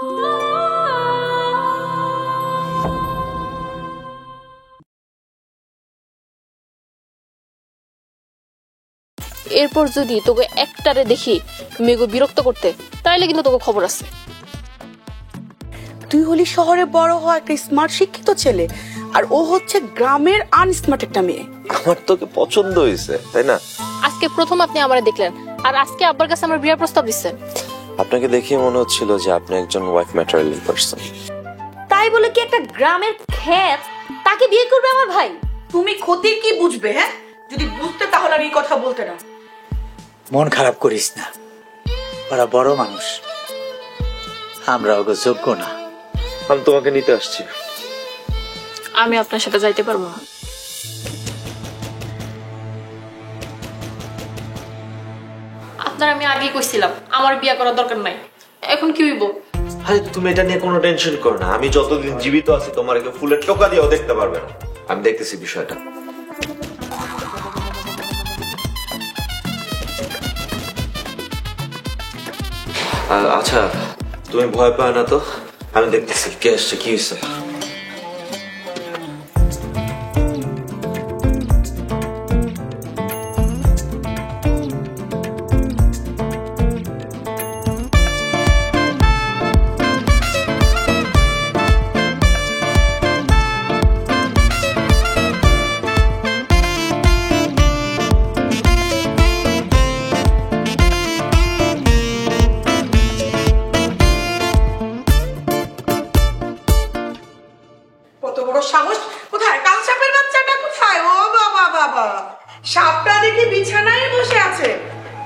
এরপর যদি তোকে একটারে দেখি মেঘ বিরক্ত করতে, তাইলে কিন্তু তোকে খবর আছে। তুই হলি শহরে বড় হওয়া একটা স্মার্ট শিক্ষিত ছেলে, আর ও হচ্ছে গ্রামের আনস্মার্ট একটা মেয়ে। আমার তোকে পছন্দ হয়েছে, তাই না? আজকে প্রথম আপনি আমারে দেখলেন, আর আজকে আব্বার কাছে আমার বিয়ের প্রস্তাব দিচ্ছেন। আপনাকে দেখে মনে হচ্ছিল যে আপনি একজন ওয়াইফ ম্যাটেরিয়াল পারসন। তাই বলে কি একটা গ্রামের ক্ষেত তাকে বিয়ে করবে আমার ভাই? তুমি ক্ষতির কি বুঝবে? হ্যাঁ, যদি বুঝতে তাহলে আর এই কথা বলতে না। মন খারাপ করিস না, ওরা বড় মানুষ, আমরা ওকে যোগ্য না। আমি তোমাকে নিতে আসছি। আমি আপনার সাথে যাইতে পারবো না। আপনার আমি আগেই কইছিলাম আমার বিয়ে করার দরকার নাই, এখন কি হইব? আরে তুমি এটা নিয়ে কোনো টেনশন করো না, আমি যতদিন জীবিত আছি তোমার একে ফুলের টোকা দিয়েও দেখতে পারবে না। আমি দেখতেছি বিষয়টা। আচ্ছা তুমি ভয় পাও না তো? আমি দেখতেছি কে আসছে, কি হয়েছে।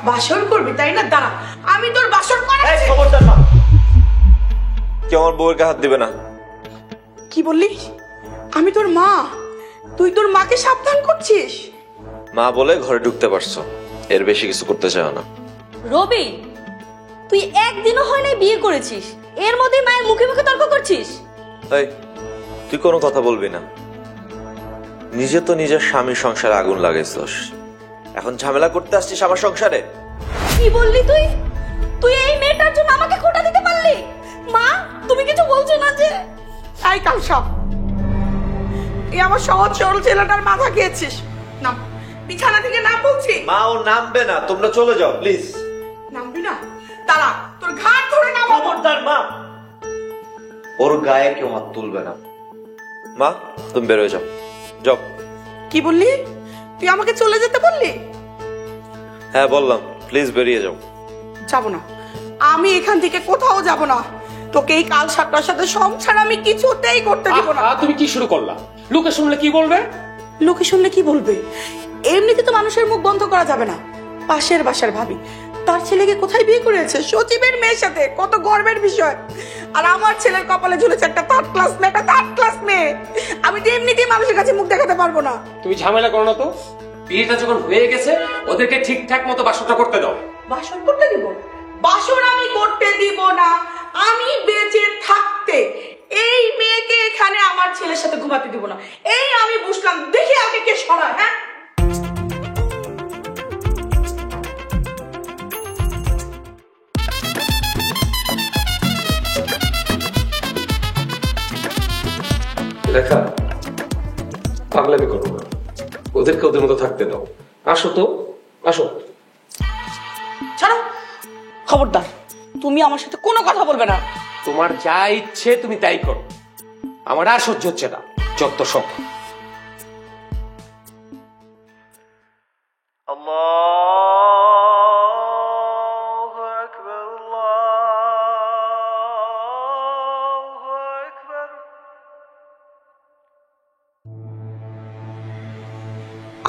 বাসর করবি তাই না? দাঁড়া, আমি তোর বাসর করাচ্ছি। খবরদার মা, কেউ আমার বউয়ের গায়ে হাত দিবে না। কি বললি? আমি তোর মা, তুই তোর মাকে সাবধান করছিস? মা বলে ঘরে ঢুকতে পারছো, এর বেশি কিছু করতে চাও না। রবি, তুই একদিনও হয় না বিয়ে করেছিস, এর মধ্যে মায়ের মুখে মুখে তর্ক করছিস। এই তুই কোনো কথা বলবি না, নিজে তো নিজের স্বামীর সংসারে আগুন লাগাইছস, এখন ঝামেলা করতে আসছিস আমার সংসারে। কি বললি তুই? তুই এই মেয়েটার জন্য আমাকে খোঁটা দিতে পারলি? মা, তুমি কিছু বলছো না যে? আই কাল সব এই আমার সহজ সরল ছেলেটার মাথা খেয়েছিস। নাম, বিছানা থেকে নাম বলছি। মা ও নামবে না, তোমরা চলে যাও প্লিজ। নামবি না? দাঁড়া, তোর ঘাট ধরে নামাবো। খবরদার মা, ওর গায়ে কেউ হাত তুলবে না। মা তুমি বেরোয় যাও, যাও। কি বললি? তুই আমাকে চলে যেতে বললি? হ্যাঁ বললাম, প্লিজ বেরিয়ে যাও। যাবো না, আমি এখান থেকে কোথাও যাব না। তোকে এই কাল সাতটার সাথে সংসার আমি কিছুতেই করতে দিব না। তুমি কি শুরু করলা? লোকে শুনলে কি বলবে? লোকে শুনলে কি বলবে? এমনিতে তো মানুষের মুখ বন্ধ করা যাবে না। পাশের বাসার ভাবি তার ছেলেকে কোথায় বিয়ে করেছে? সচিবের মেয়ের সাথে, কত গর্বের বিষয়। আর আমার ছেলের কপালে ঝুলেছে একটা থার্ড ক্লাস মেয়ে, একটা থার্ড ক্লাস মেয়ে। আমি তো এমনিতেই মানুষের কাছে মুখ দেখাতে পারবো না। তুমি ঝামেলা করো না তো, বিয়েটা যখন হয়ে গেছে ওদেরকে ঠিকঠাক মতো বাসরটা করতে দাও। বাসন করতে দিব? বাসন আমি করতে দিব না। আমি বেঁচে থাকতে এই মেয়েকে এখানে আমার ছেলের সাথে ঘুমাতে দিব না। এই আমি বুঝলাম, দেখি আগে কে সরায়। হ্যাঁ, লেখা পাগলামি করো না, ওদেরকে ওদের মতো থাকতে দাও। আসো তো, আসো। ছাড়ো, খবরদার, তুমি আমার সাথে কোনো কথা বলবে না। তোমার যা ইচ্ছে তুমি তাই করো, আমার আর সহ্য হচ্ছে না, যত সব।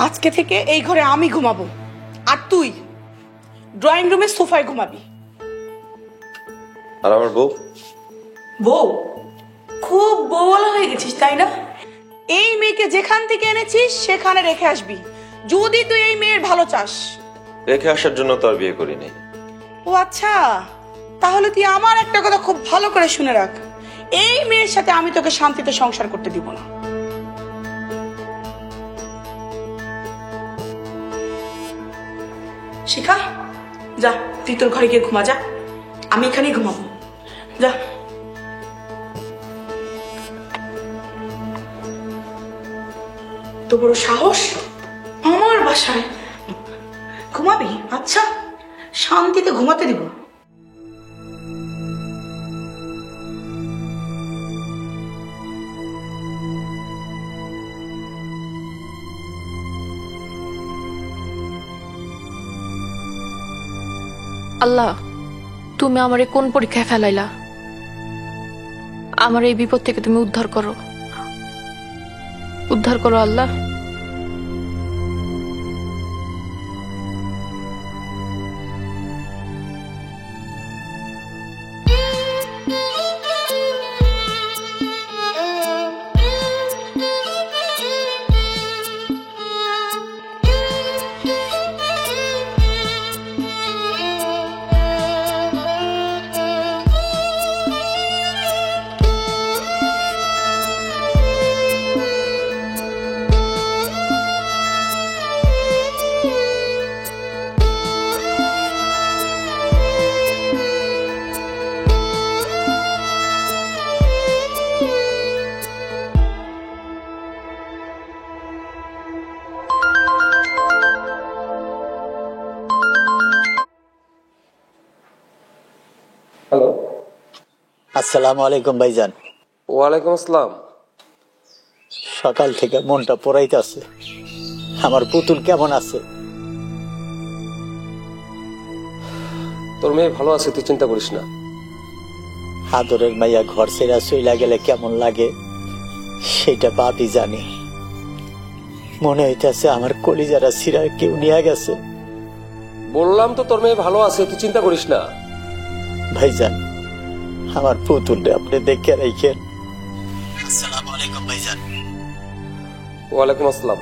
আজকে থেকে এই ঘরে আমি ঘুমাবো, আর তুই ড্রয়িং রুমে সোফায় ঘুমাবি। আর আমার বউ? বউ? খুব বউলা হয়ে গেছিস তাই না? এই মেয়েকে যেখান থেকে এনেছিস সেখানে রেখে আসবি, যদি তুই এই মেয়ের ভালো চাস। রেখে আসার জন্য তো আর বিয়ে করিনি। ও আচ্ছা, তাহলে তুই আমার একটা কথা খুব ভালো করে শুনে রাখ, এই মেয়ের সাথে আমি তোকে শান্তিতে সংসার করতে দিব না। শিখা, যা তুই তোর ঘরে গিয়ে ঘুমা, যা, আমি এখানেই ঘুমাবো, যা। এত বড় সাহস আমার বাসায়! ঘুমাবি? আচ্ছা, শান্তিতে ঘুমাতে দিব। আল্লাহ, তুমি আমারে কোন পরীক্ষায় ফেলাইলা? আমার এই বিপদ থেকে তুমি উদ্ধার করো, উদ্ধার করো আল্লাহ। হ্যালো, আসসালামু আলাইকুম ভাইজান। ওয়ালাইকুম আসসালাম। সকাল থেকে মনটা পোড়াইতেছে। আমার পুতুল কেমন আছে? তোর মেয়ে ভালো আছে, তুই চিন্তা করিস না। আদরের মাইয়া ঘর ছেড়া চইলা গেলে কেমন লাগে সেটা বাপই জানি। মনে হইতেছে আমার কলিজারা ছিঁড়া কেউ নিয়ে গেছে। বললাম তো তোর মেয়ে ভালো আছে, তুই চিন্তা করিস না। ভাইজান, আমার পুতুলটা আপনি দেখে রাখেন। আসসালামু আলাইকুম ভাইজান। ওয়ালাইকুম আসসালাম।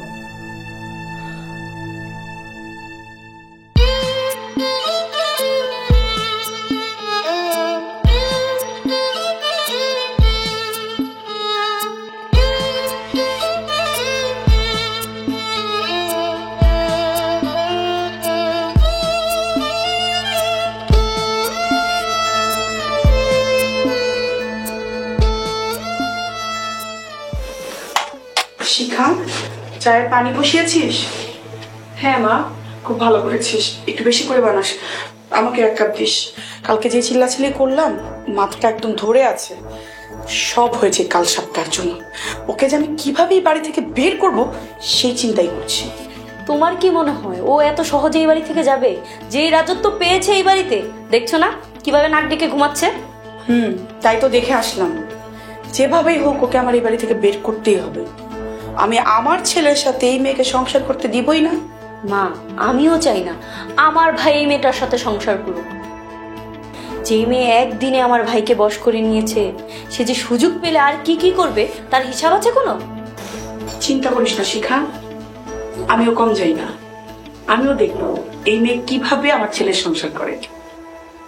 শিখা, চায়ের পানি বসিয়েছিস? হ্যাঁ মা, খুব ভালো করেছিস। একটু বেশি করে বানাস, আমাকে 1 কাপ দিস। কালকে যে চিল্লাচিল্লি করলাম, মাথাটা একদম ধরে আছে। সব হয়েছে কাল সপ্তাহের জন্য। ওকে যে আমি কিভাবে এই বাড়ি থেকে বের করব সেই চিন্তাই করছি। তোমার কি মনে হয় ও এত সহজে এই বাড়ি থেকে যাবে? যেই রাজত্ব পেয়েছে এই বাড়িতে, দেখছো না কিভাবে নাক ডেকে ঘুমাচ্ছে? তাই তো দেখে আসলাম। যেভাবেই হোক ওকে আমার এই বাড়ি থেকে বের করতেই হবে। আমি আমার ছেলের সাথে এই মেয়েকে সংসার করতে দিবই না। মা, আমিও চাই না আমার ভাই এই মেয়েটার সাথে সংসার করুক। যে মেয়ে একদিনে আমার ভাইকে বশ করে নিয়েছে, সে যে সুযোগ পেলে আর কি কি করবে তার হিসাব আছে কোনো? চিন্তা করিস না শিখা, আমিও কম যাই না। আমিও দেখবো এই মেয়ে কিভাবে আমার ছেলের সংসার করে।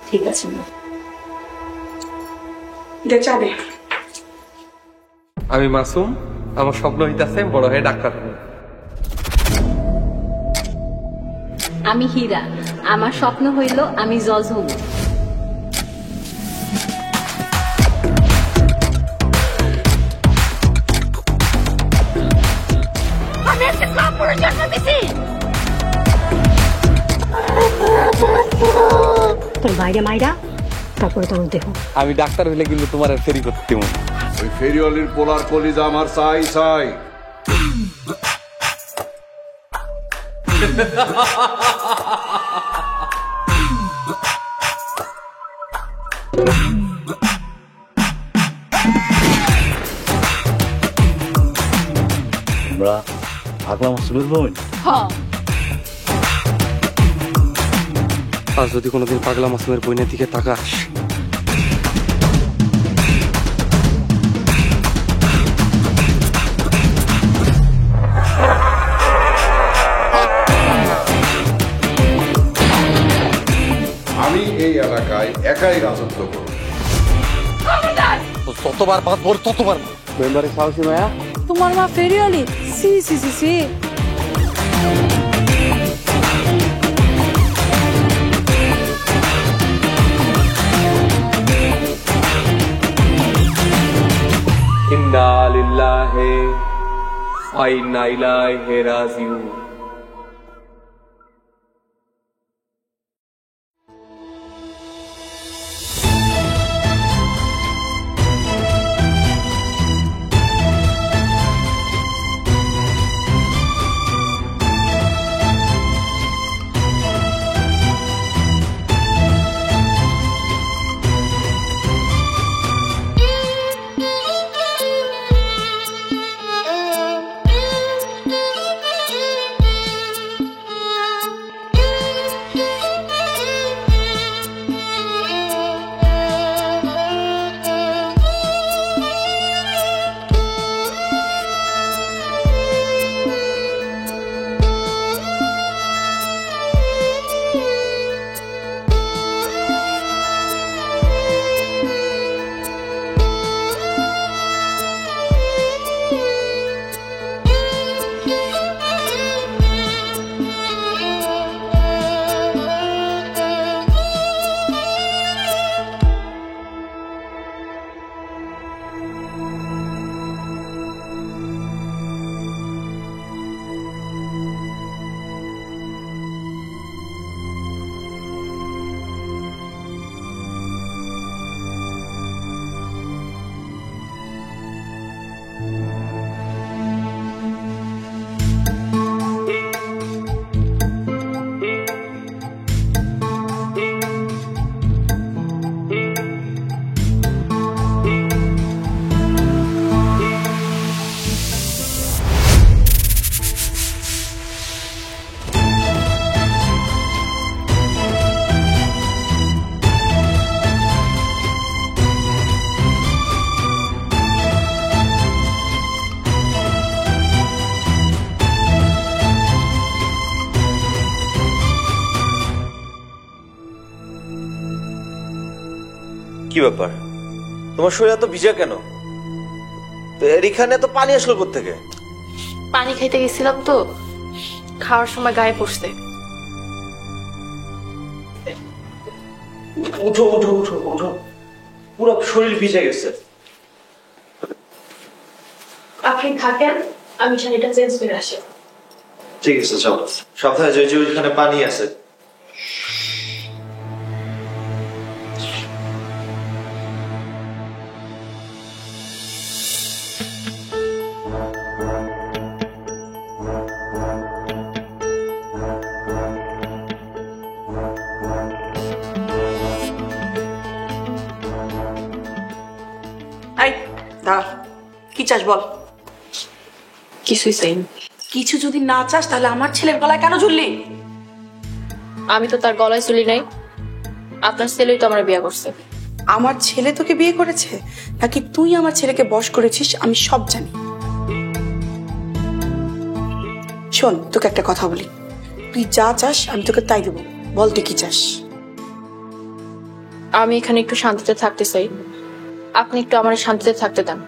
ঠিক আছে মা, দে চা দে। আমি মাসুম, আমার স্বপ্ন হইতাছে বড় হয়ে ডাক্তার হবো। আমি হীরা, আমার স্বপ্ন হইল আমি জজ হব। আমি একটা কাপড়ের জন্য দিছি। তোর বাইরে মাইরা তারপরে তোর দেখো। আমি ডাক্তার হইলে কিন্তু তোমার আর ফেরি করতে মন। ওই ফেরিওয়ালির পোলার কলিজা আমার চাই চাই। আমরা পাগলা মাসুমের বোন। আর যদি কোনোদিন পাগলা মাসুমের বইনের দিকে তাকাস, আমি এই এলাকায় একাই রাজত্ব করব। ততবার বাঁচবো ততবার মেম্বারের সাহসী মায়া। তোমার মা ফেরিওয়ালি? সি সি সি সি। ইন্না লিল্লাহি Fine Naila, here as you. কি ব্যাপার, তোমার শরীর এত ভিজা কেন? তো এখানে তো পানি আসলো কোত্থেকে? পানি খাইতে গেছিলাম তো, খাওয়ার সময় গায়ে পড়ছে। উঠো উঠো উঠো উঠো, পুরো শরীর ভিজে গেছে। আপনি থাকেন, আমি শাড়িটা চেঞ্জ করে আসি। ঠিক আছে চলো, সপ্তাহে যে ওইখানে পানি আছে। কি চাস বল? কিছুই চাই না। কিছু যদি না চাস তাহলে আমার ছেলের গলায় কেন ঝুললি? আমি তো তার গলায় চুলি নাই, আপনার ছেলেই তো আমার বিয়ে করছে। আমার ছেলে তোকে বিয়ে করেছে নাকি তুই আমার ছেলেকে বশ করেছিস আমি সব জানি। শোন, তোকে একটা কথা বলি, তুই যা চাস আমি তোকে তাই দেবো। বল তুই কি চাস? আমি এখানে একটু শান্তিতে থাকতে চাই, আপনি একটু আমার শান্তিতে থাকতে দেন।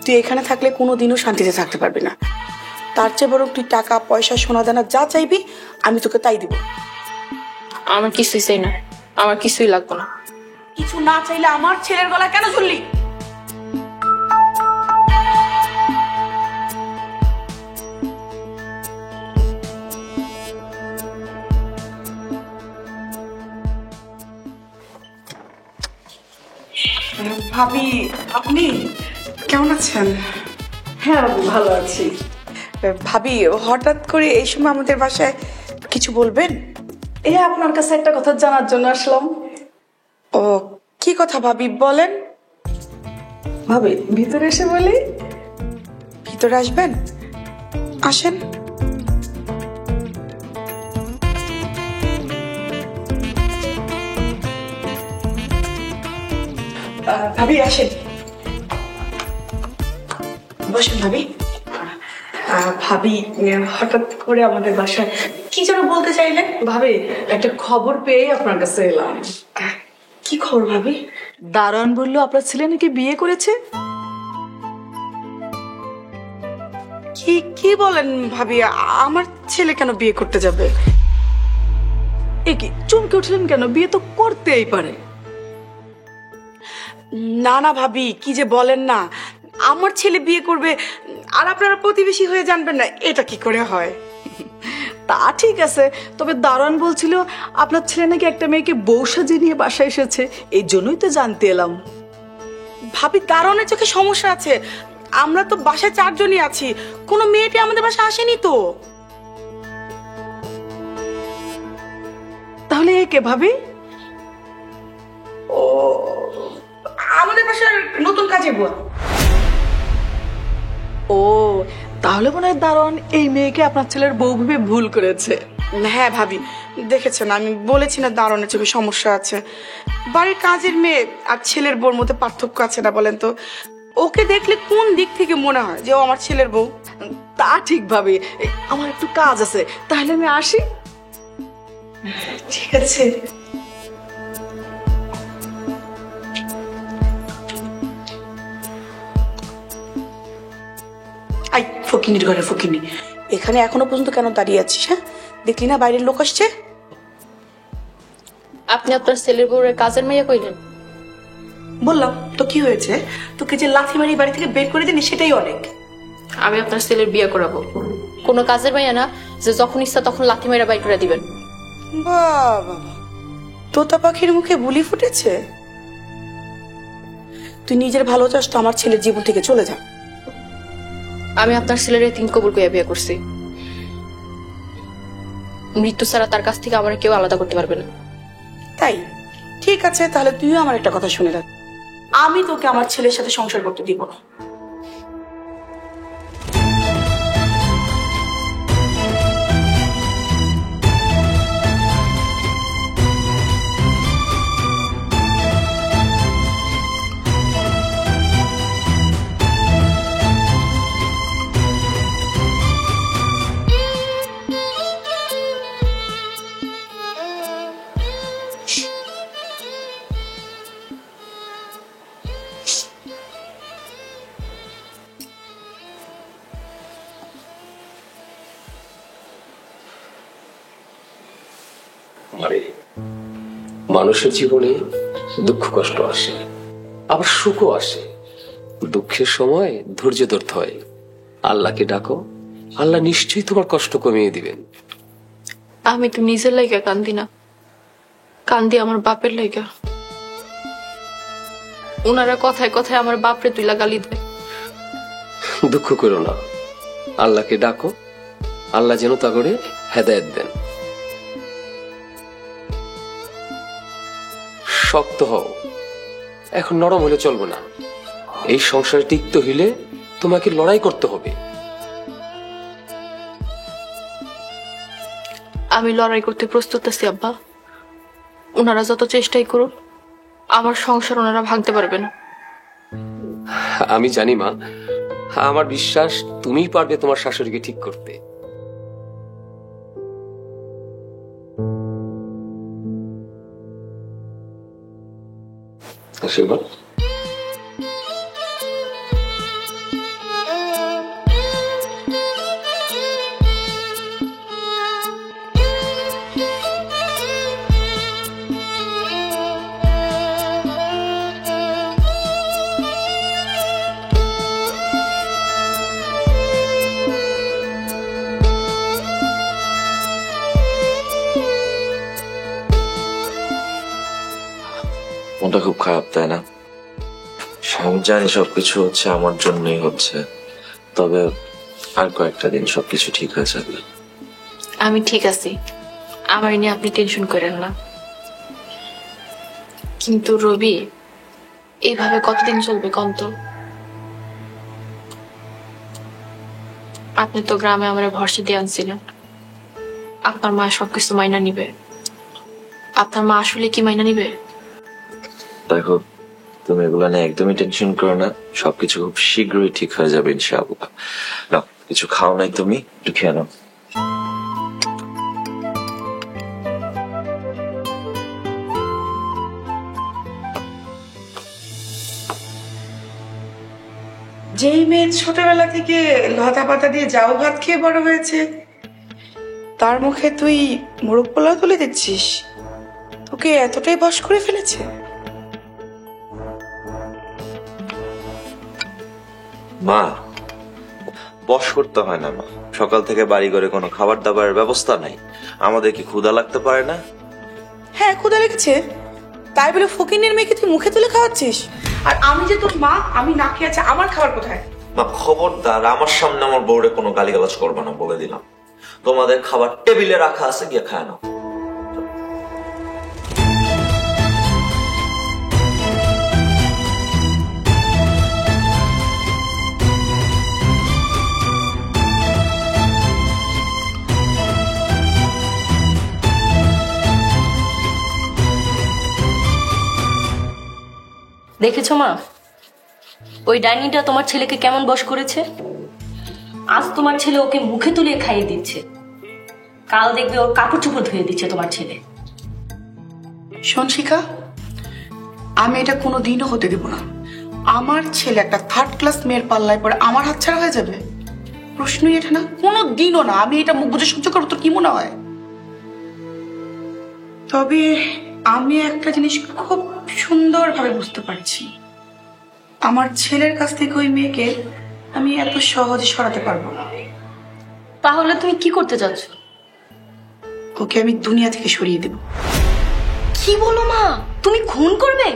তুই এখানে থাকলে কোনোদিনও শান্তিতে থাকতে পারবি না। তার চেয়ে বরং তুই টাকা পয়সা সোনা দানা যা চাইবি আমি তোকে তাই দিব। আমার কিছুই চাই না, আমার কিছুই লাগবে না। কিছু না চাইলে আমার ছেলের গলায় কেন ঝুললি? ভাবি, আপনি কেমন আছেন? হ্যাঁ বাবু, ভালো আছি। ভাবি, হঠাৎ করে এই সময় আমাদের বাসায় কিছু বলবেন? এই আপনার কাছে একটা কথা জানার জন্য আসলাম। ও, কি কথা ভাবি বলেন? ভাবি ভিতরে এসে বলি। ভিতরে আসবেন, আসেন। ভাবি আসেন, বসেন ভাবি। ভাবি, হঠাৎ করে আমাদের বাসায় কি যেন বলতে চাইলেন? ভাবি, একটা খবর পেয়ে আপনার কাছে এলাম। কি খবর ভাবি? দারোয়ান বললো আপনার ছেলে নাকি বিয়ে করেছে। কি কি বলেন ভাবি? আমার ছেলে কেন বিয়ে করতে যাবে? এ কি চমকে উঠলেন কেন? বিয়ে তো করতেই পারে। না না ভাবি, কি যে বলেন না, আমার ছেলে বিয়ে করবে আর আপনারা প্রতিবেশী হয়ে জানবেন না, এটা কি করে হয়? তা ঠিক আছে, তবে দারোয়ান বলছিল আপনার ছেলে নাকি একটা মেয়েকে বউ সাজিয়ে নিয়ে বাসায় এসেছে, এই জন্যই তো জানতে এলাম। ভাবি, দারোয়ানের চোখে সমস্যা আছে। আমরা তো বাসায় 4 জনই আছি, কোনো মেয়েটি আমাদের বাসায় আসেনি তো। তাহলে কে ভাবি? ও আমাদের বাসার নতুন কাজের বুয়া। ও তাহলে মনে হয় দারোয়ান এই মেয়েকে আপনার ছেলের বউ ভেবে ভুল করেছে। হ্যাঁ ভাবি, দেখেছেন আমি বলেছি না দারোয়ানের চোখে সমস্যা আছে। বাড়ির কাজের মেয়ে আর ছেলের বউর মধ্যে পার্থক্য আছে না বলেন তো? ওকে দেখলে কোন দিক থেকে মনে হয় যে ও আমার ছেলের বউ? তা ঠিক ভাবি, আমার একটু কাজ আছে, তাহলে আমি আসি। ঠিক আছে। আই ফকিনির ঘরে ফকিনি, এখানে এখনো পর্যন্ত কেন দাঁড়িয়ে আছিস? হ্যাঁ, দেখলি না বাইরের লোক আসছে? আপনি আপনার ছেলের বউয়ের কাজের মেয়ে কইলেন? বললাম তো, কি হয়েছে? তোকে যে লাথি মারি বাড়ি থেকে বের করে দিনি সেটাই অনেক। আমি আপনার ছেলের বিয়ে করাবো, কোনো কাজের মেয়ে না যে যখন ইচ্ছা তখন লাথি মেরে বাইর করে দিবেন। বাবা, তোতা পাখির মুখে বুলি ফুটেছে। তুই নিজের ভালো চাস তো আমার ছেলের জীবন থেকে চলে যা। আমি আপনার ছেলের 3 কবুল কইয়া বিয়ে করছি। মৃত্যু ছাড়া তার কাছ থেকে আমার কেউ আলাদা করতে পারবে না। তাই ঠিক আছে, তাহলে তুইও আমার একটা কথা শুনে রাখ, আমি তোকে আমার ছেলের সাথে সংসার করতে দিব না। মানুষের জীবনে দুঃখ কষ্ট আসে, আবার সুখও আসে। দুঃখের সময় ধৈর্য ধরতে হয়, আল্লাহকে ডাকো, আল্লাহ নিশ্চয়ই তোমার কষ্ট কমিয়ে দিবেন। আমি তো নিজের লাইগা কান্দি না, কান্দি আমার বাপের লাইগা। ওনারা কথায় কথায় আমার বাপরে তুইলা গালি দেয়। দুঃখ করো না, আল্লাহকে ডাকো, আল্লাহ যেন তা করে হেদায়েত দেন। শক্ত হও, এখন নরম হলে চলবে না। এই সংসারে টিকতে হইলে তোমাকে লড়াই করতে হবে। আমি লড়াই করতে প্রস্তুত আছি আব্বা। ওনারা যত চেষ্টাই করুন, আমার সংসার ওনারা ভাঙতে পারবে না। আমি জানি মা, আমার বিশ্বাস তুমিই পারবে তোমার শাশুড়িকে ঠিক করতে। আশীর্বাদ। মনটা খুব খারাপ, তাই না? আমি জানি সবকিছু হচ্ছে আমার জন্যই হচ্ছে, তবে আর কয়েকটা দিন সবকিছু ঠিক হয়ে যাবে। আমি ঠিক আছি, আমার নিয়ে আপনি টেনশন করেন না। কিন্তু রবি, এইভাবে কতদিন চলবে কন্ত? আপনি তো গ্রামে আমার ভরসা দিয়ে আনছিলেন, আপনার মা সবকিছু মাইনা নিবে। আপনার মা আসলে কি মাইনা নিবে? দেখো, তুমি এগুলো নিয়ে একদমই টেনশন করো না, সবকিছু খুব শীঘ্রই ঠিক হয়ে যাবে ইনশাআল্লাহ। না, কিছু খাও নাই তুমি, একটু খেয়ে নাও। যেই মেয়ে ছোটবেলা থেকে লতা পাতা দিয়ে যাও ভাত খেয়ে বড় হয়েছে, তার মুখে তুই মোরগ পোলাও তুলে দিচ্ছিস? তোকে এতটাই বশ করে ফেলেছে? মা, বশ করতে হয় না মা। সকাল থেকে বাড়ি ঘরে কোনো খাবার দাবারের ব্যবস্থা নাই, আমাদের কি ক্ষুধা লাগতে পারে না? হ্যাঁ ক্ষুধা লেগেছে, তাই বলে ফকিনের মেয়েকে তুই মুখে তুলে খাওয়াচ্ছিস? আর আমি যে তোর মা, আমি না খেয়ে আছে, আমার খাবার কোথায়? মা খবরদার আমার সামনে আমার বউরে কোনো গালিগালাজ করবে না, বলে দিলাম। তোমাদের খাবার টেবিলে রাখা আছে, গিয়ে খায় নাও। দেখেছো মা, ওই ডাইনিটা তোমার ছেলেকে কেমন বশ করেছে? আজ তোমার ছেলে ওকে মুখে তুলে খাইয়ে দিচ্ছে, কাল দেখবে ওর কাপড় চোপড় ধুয়ে দিচ্ছে তোমার ছেলে। শোন শিখা, আমি এটা কোনোদিনও হতে দেব না। আমার ছেলে একটা থার্ড ক্লাস মেয়ের পাল্লায় পড়ে আমার হাতছাড়া হয়ে যাবে, প্রশ্নই এটা না, কোনোদিনও না। আমি এটা মুখ বুঝে সহ্য করবো, তোর কি মনে হয়? তবে আমি একটা জিনিস খুব সুন্দরভাবে বুঝতে পারছি, আমার ছেলের কাছ থেকে ওই মেয়েকে আমি এত সহজে সরাতে পারবো না। তাহলে তুমি কি করতে চাচ্ছ? ওকে আমি দুনিয়া থেকে সরিয়ে দেব। কি বলো মা, তুমি খুন করবে?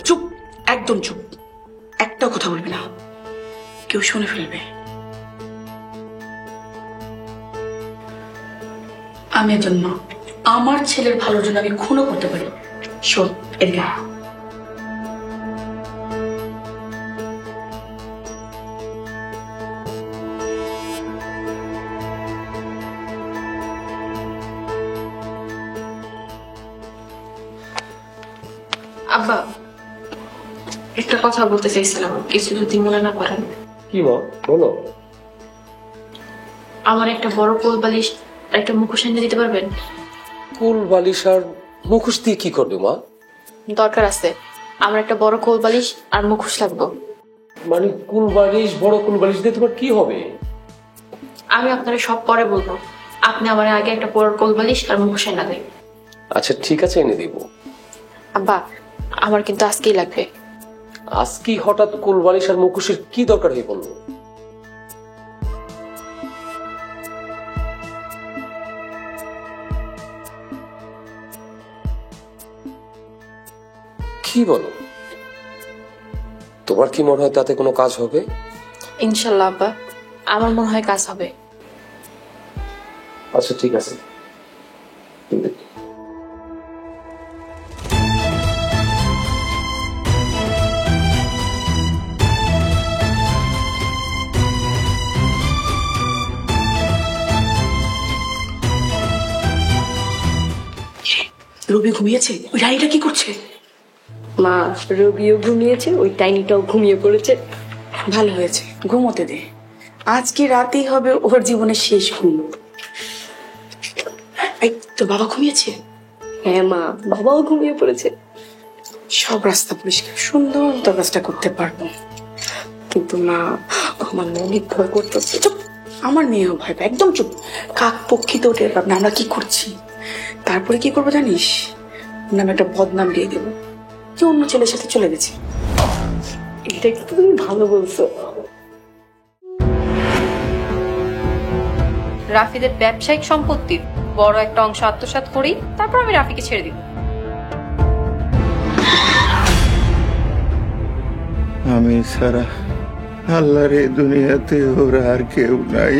চুপ, একদম চুপ, একটাও কথা বলবি না, কেউ শুনে ফেলবে। আমি একজন মা, আমার ছেলের ভালোর জন্য আমি খুনও করতে পারি। শোন এদিকে। আব্বা, একটা কথা বলতে চাইছিলাম, কিছু যদি মনে না করেন। কি মা, বলো। আমার একটা বড় কোল বালিশ আর একটা মুখোশ এনে দিতে পারবেন? কুল বালিশ আর মুখোশ দিয়ে কি করবে মা? দরকার আছে, আমার একটা বড় কোল বালিশ আর মুখোশ লাগবে। মানে কুল বালিশ, বড় কুল বালিশ দিয়ে তোমার কি হবে? আমি আপনারা সব পরে বলবো, আপনি আমার আগে একটা বড় কোল বালিশ আর মুখোশ এনে দেন। আচ্ছা ঠিক আছে, এনে দিব। আব্বা, আমার কিন্তু আজকেই লাগবে। আজকে হঠাৎ কুল বালিশ আর মুখোশের কি দরকার হয়ে পড়লো? কি বলো? তোমার কি মনে হয় তাতে কোনো কাজ হবে? ইনশাল্লাহ আব্বা, আমার মনে হয় কাজ হবে। আচ্ছা ঠিক আছে। রবি ঘুমিয়েছে? ওই রানীটা কি করছে? মা, রবিও ঘুমিয়েছে, ওই টাইনিটাও ঘুমিয়ে পড়েছে। ভালো হয়েছে, ঘুমোতে দে। আজকে রাতেই হবে ওর জীবনের শেষ ঘুম। এই তোর বাবা ঘুমিয়েছে? হ্যাঁ মা, বাবাও ঘুমিয়ে পড়েছে। সব রাস্তা পরিষ্কার, সুন্দর তোর কাজটা করতে পারবো। কিন্তু মা, আমার অনেক ভয় করতেছে। চুপ, আমার মেয়েও ভয় পায়, একদম চুপ। কাক পক্ষী তো টের পাবে না আমরা কি করছি। তারপরে কি করবো জানিস? নামে একটা বদনাম দিয়ে দেবো, যে অন্য ছেলের সাথে চলে গেছে। এটা কিন্তু তুমি ভালো বলছো। রাফিদের ব্যবসায়িক সম্পত্তির বড় একটা অংশ আত্মসাৎ করি, তারপর আমি রাফিকে ছেড়ে দিব। আমি সারা আল্লাহর এই দুনিয়াতে ওরা আর কেউ নাই।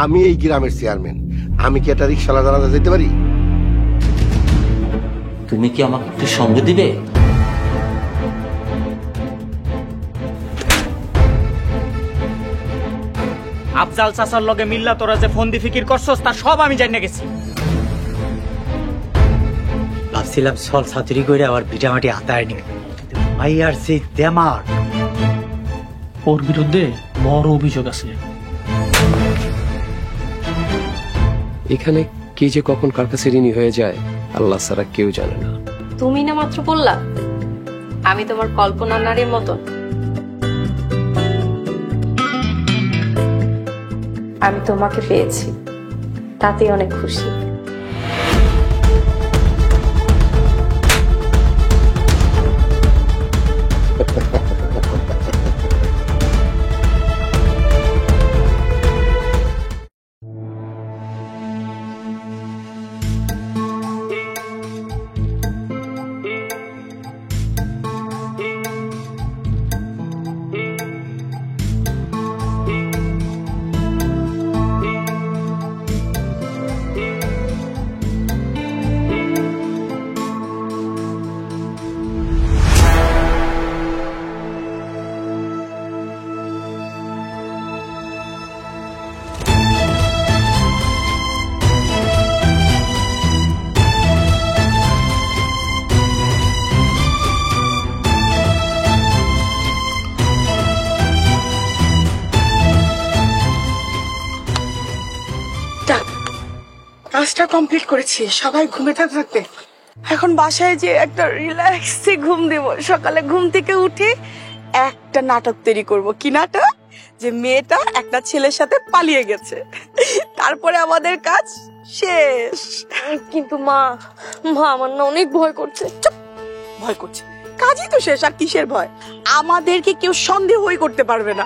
আমি এই গ্রামের চেয়ারম্যান, আমি কি একটা রিক্সাওয়ালা জানাজা যেতে পারি? তুমি কি আমাকে একটু সঙ্গ দিবে? আফজাল চাচার লগে মিল্লা তোরা যে ফোন দি ফিকির করছস তা সব আমি জানিয়ে গেছি। ভাবছিলাম সল ছাতুরি করে আবার ভিটামাটি হাতায় নিবে, মাইয়ার সেই দেমার। ওর বিরুদ্ধে বড় অভিযোগ আছে। এখানে কে যে কখন কার কাছে ঋণী হয়ে যায় আল্লাহ ছাড়া কেউ জানে না। তুমি না মাত্র বললা আমি তোমার কল্পনার নারীর মতন। আমি তোমাকে পেয়েছি, তাতেই অনেক খুশি। কাজটা কমপ্লিট করেছি, সবাই ঘুমে থাকতে এখন বাসায় যে একটা রিল্যাক্সে ঘুম দেব। সকালে ঘুম থেকে উঠে একটা নাটক তৈরি করব। কি নাটক? যে মেয়েটা একটা ছেলের সাথে পালিয়ে গেছে, তারপরে আমাদের কাজ শেষ। কিন্তু মা আমার না অনেক ভয় করছে। ভয় করছে? কাজই তো শেষ, আর কিসের ভয়? আমাদেরকে কেউ সন্দেহই করতে পারবে না।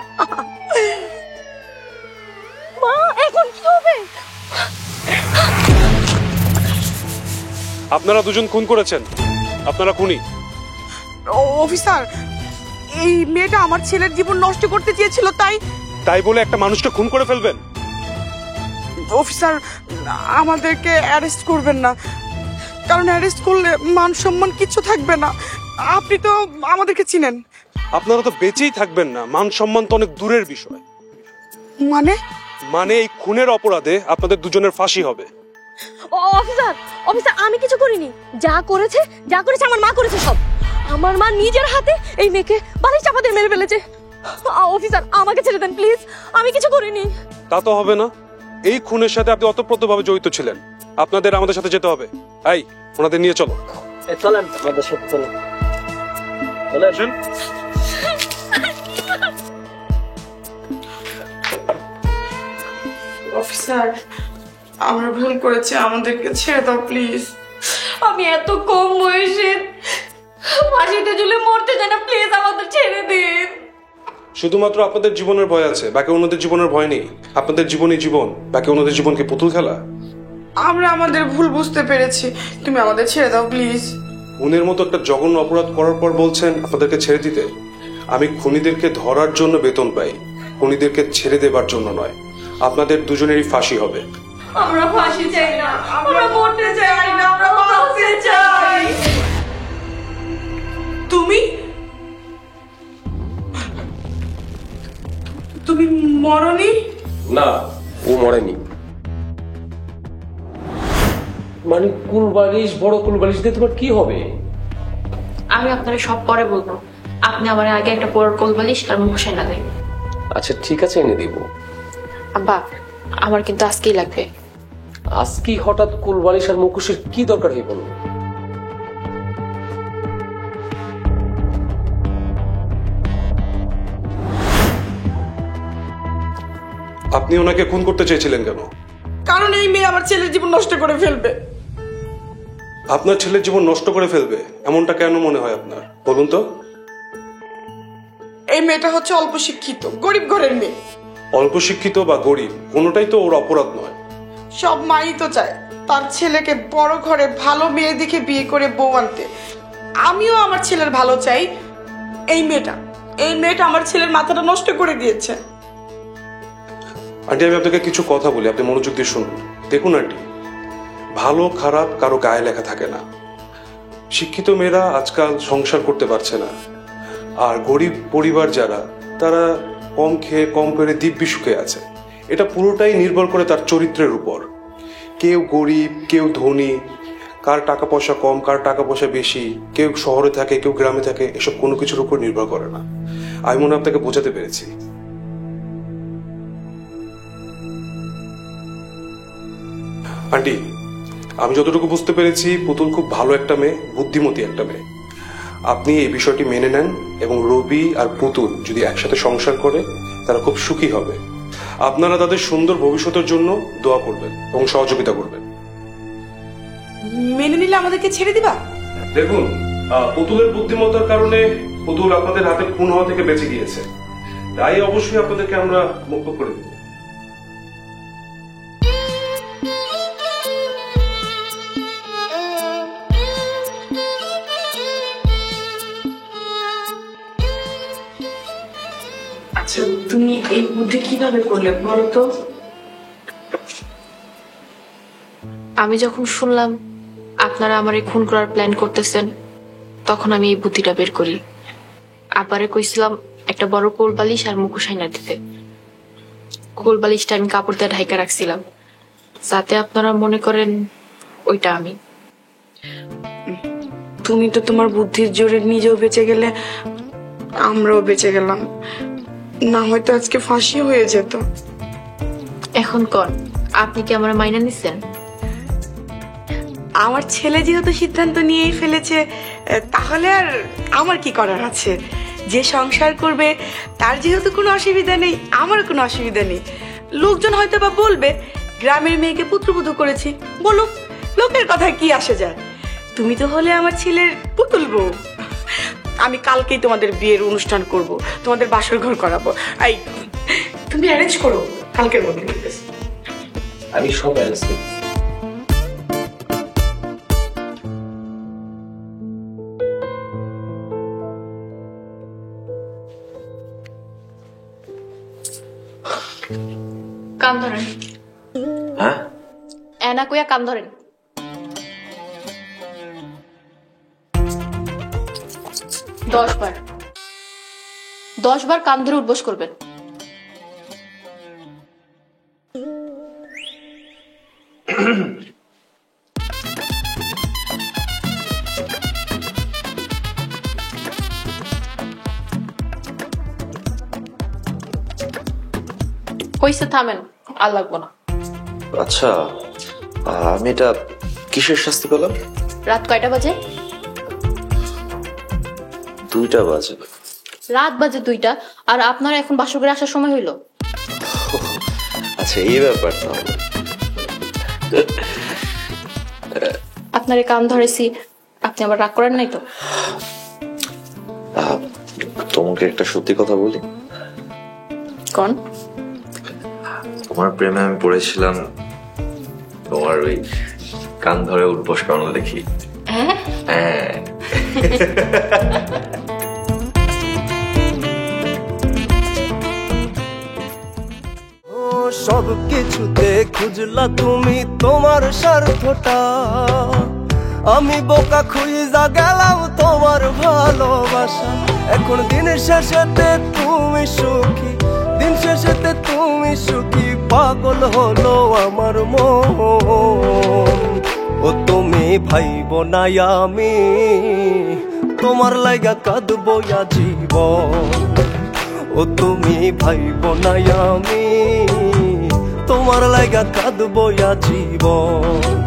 মা এখন কি হবে? আপনারা দুজন খুন করেছেন, আপনারা খুনি। অফিসার, এই মেয়েটা আমার ছেলের জীবন নষ্ট করতে চেয়েছিল, তাই বলে একটা মানুষকে খুন করে ফেলবেন? অফিসার, আমাদেরকে অ্যারেস্ট করবেন না, কারণ অ্যারেস্ট করলে মান সম্মান কিছু থাকবে না। আপনি তো আমাদেরকে চিনেন। আপনারা তো বেঁচেই থাকবেন না, মান সম্মান তো অনেক দূরের বিষয়। মানে এই খুনের অপরাধে আপনাদের দুজনের ফাঁসি হবে। অফিসার আমি কিছু করিনি। যা করেছে আমার মা করেছে সব। আমার মা নিজের হাতে এই মেয়েকে বালিশ চাপা দিয়ে মেরে ফেলেছে। অফিসার আমাকে ছেড়ে দেন প্লিজ, আমি কিছু করিনি। তা তো হবে না, এই খুনের সাথে আপনি ওতপ্রোতভাবে জড়িত ছিলেন। আপনাদের আমাদের সাথে যেতে হবে। এই ওনাদের নিয়ে চলো। চলেন আমাদের সাথে চলেন। অফিসার, আমরা ভুল করেছি, আমাদেরকে ছেড়ে দাও প্লিজ। আমি এত কম বয়সে ফাঁসিতে ঝুলে মরতে চাই না, প্লিজ আমাদের ছেড়ে দিন। শুধুমাত্র আপনাদের জীবনের ভয় আছে, বাকি অন্যদের জীবনের ভয় নেই। আপনাদের জীবনই জীবন, বাকি অন্যদের জীবনকে পুতুল খেলা। আমরা আমাদের ভুল বুঝতে পেরেছি, তুমি আমাদের ছেড়ে দাও প্লিজ। খুনের মতো একটা জঘন্য অপরাধ করার পর বলছেন আপনাদেরকে ছেড়ে দিতে? আমি খুনিদেরকে ধরার জন্য বেতন পাই, খুনিদেরকে ছেড়ে দেবার জন্য নয়। আপনাদের দুজনেরই ফাঁসি হবে। আমরা ফাঁসি চাই না, আমরা মরতে চাই না, আমরা বাঁচতে চাই। তুমি মরনি? না, ও মরেনি। মানে কুলবালিশ, বড় কুলবালিশ দিয়ে তোমার কি হবে? আমি আপনারা সব পরে বলবো, আপনি আমার আগে একটা বড় কোলবালিশ আর মুখোশ এনে দেন। আচ্ছা ঠিক আছে, এনে দিব। আব্বা, আমার কিন্তু আজকেই লাগবে। আজকেই হঠাৎ কুলবালিশ আর মুখোশের কি দরকার হয়ে পড়লো? আপনি ওনাকে খুন করতে চেয়েছিলেন কেন? কারণ এই মেয়ে আমার ছেলের জীবন নষ্ট করে ফেলবে। আপনার ছেলের জীবন নষ্ট করে ফেলবে এমনটা কেন মনে হয় আপনার, বলুন তো? এই মেয়েটা হচ্ছে অল্প শিক্ষিত, গরিব ঘরের মেয়ে। অল্প শিক্ষিত বা গরিব কোনোটাই তো ওর অপরাধ নয়। সব মাই তো চায় তার ছেলেকে বড় ঘরে ভালো মেয়ে দেখে বিয়ে করে বউ আনতে। আমিও আমার ছেলের ভালো চাই। এই মেয়েটা আমার ছেলের মাথাটা নষ্ট করে দিয়েছে। আন্টি, আমি আপনাকে কিছু কথা বলি, আপনি মনোযোগ দিয়ে শুনুন। দেখুন আন্টি, ভালো খারাপ কারো গায়ে লেখা থাকে না। শিক্ষিত মেয়েরা আজকাল সংসার করতে পারছে না, আর গরিব পরিবার যারা, তারা কম খেয়ে কম করে দিব্যি সুখে আছে। এটা পুরোটাই নির্ভর করে তার চরিত্রের উপর। কেউ গরিব, কেউ ধনী, কার টাকা পয়সা কম, কার টাকা পয়সা বেশি, কেউ শহরে থাকে, কেউ গ্রামে থাকে, এসব কোনো কিছুর উপর নির্ভর করে না। আমি মনে হয় আপনাকে বোঝাতে পেরেছি। আন্টি, আমি যতটুকু বুঝতে পেরেছি পুতুল খুব ভালো একটা মেয়ে, বুদ্ধিমতী একটা মেয়ে। আপনি এই বিষয়টি মেনে নেন এবং রবি আর পুতুল যদি একসাথে সংসার করে তারা খুব সুখী হবে। আপনারা তাদের সুন্দর ভবিষ্যতের জন্য দোয়া করবেন এবং সহযোগিতা করবেন। মেনে নিলে আমাদেরকে ছেড়ে দিবা? দেখুন, পুতুলের বুদ্ধিমত্তার কারণে পুতুল আপনাদের হাতে খুন হওয়া থেকে বেঁচে গিয়েছে, তাই অবশ্যই আপনাদেরকে আমরা মুক্ত করে দেব। আচ্ছা, তুমি এই বুদ্ধি কিভাবে করলে বলো তো? আমি যখন শুনলাম আপনারা আমার এই খুন করার প্ল্যান করতেছেন, তখন আমি এই বুদ্ধিটা বের করি। আবারে কইছিলাম একটা বড় কোলবালিশ আর মুখোশ আইনা দিতে। কোলবালিশটা আমি কাপড় দিয়ে ঢাইকা রাখছিলাম, যাতে আপনারা মনে করেন ওইটা আমি। তুমি তো তোমার বুদ্ধির জোরে নিজেও বেঁচে গেলে, আমরাও বেঁচে গেলাম। না হয়তো আজকে ফাঁসি হয়ে যেত। এখন কর, আপনি কি আমার মাইনা নিছেন? আমার ছেলে যেহেতু সিদ্ধান্ত নিয়েই ফেলেছে, তাহলে আর আমার কি করার আছে? যে সংসার করবে তার যেহেতু কোনো অসুবিধা নেই, আমারও কোনো অসুবিধা নেই। লোকজন হয়তো বা বলবে গ্রামের মেয়েকে পুত্রবধূ করেছি, বলুক, লোকের কথা কি আসে যায়। তুমি তো হলে আমার ছেলের পুতুল বউ। আমি কালকেই তোমাদের বিয়ের অনুষ্ঠান করব, তোমাদের বাসর ঘর করাবো। এই তুমি অ্যারেঞ্জ করো কালকের মধ্যে। আমি সব অ্যারেঞ্জ করি। কাম ধরেন। হ্যাঁ, এনা কইয়া কাম ধরেন। দশ বার কাম ধরে উঠবোস করবেন। হইছে, থামেন, আর লাগবো না। আচ্ছা, আমি এটা কিসের শাস্তি পেলাম? রাত কয়টা বাজে? 2টা বাজে। রাত বাজে 2টা, আর আপনার এখন বাসর ঘরে আসার সময় হইলো। আচ্ছা, এই ব্যাপার তাহলে। আপনারে কাম ধরেছি, আপনি আবার রাগ করেন নাই তো? তোমাকে একটা সত্যি কথা বলি। কোন? তোমার প্রেমে আমি পড়েছিলাম তোমার ওই কান ধরে উঠবোস করানো দেখি। হ্যাঁ, সব কিছুতে খুঁজলা তুমি তোমার স্বার্থটা, আমি বোকা খুঁজা গেলাম তোমার ভালোবাসা। এখন দিনের শেষেতে তুমি সুখী, দিন শেষেতে তুমি সুখী, পাগল হলো আমার মন। ও তুমি ভাইব না আমি তোমার লাইগা কাঁদবো জীবন। ও তুমি ভাইব না আমি তোমার লাইগা কাঁদবো জীবন।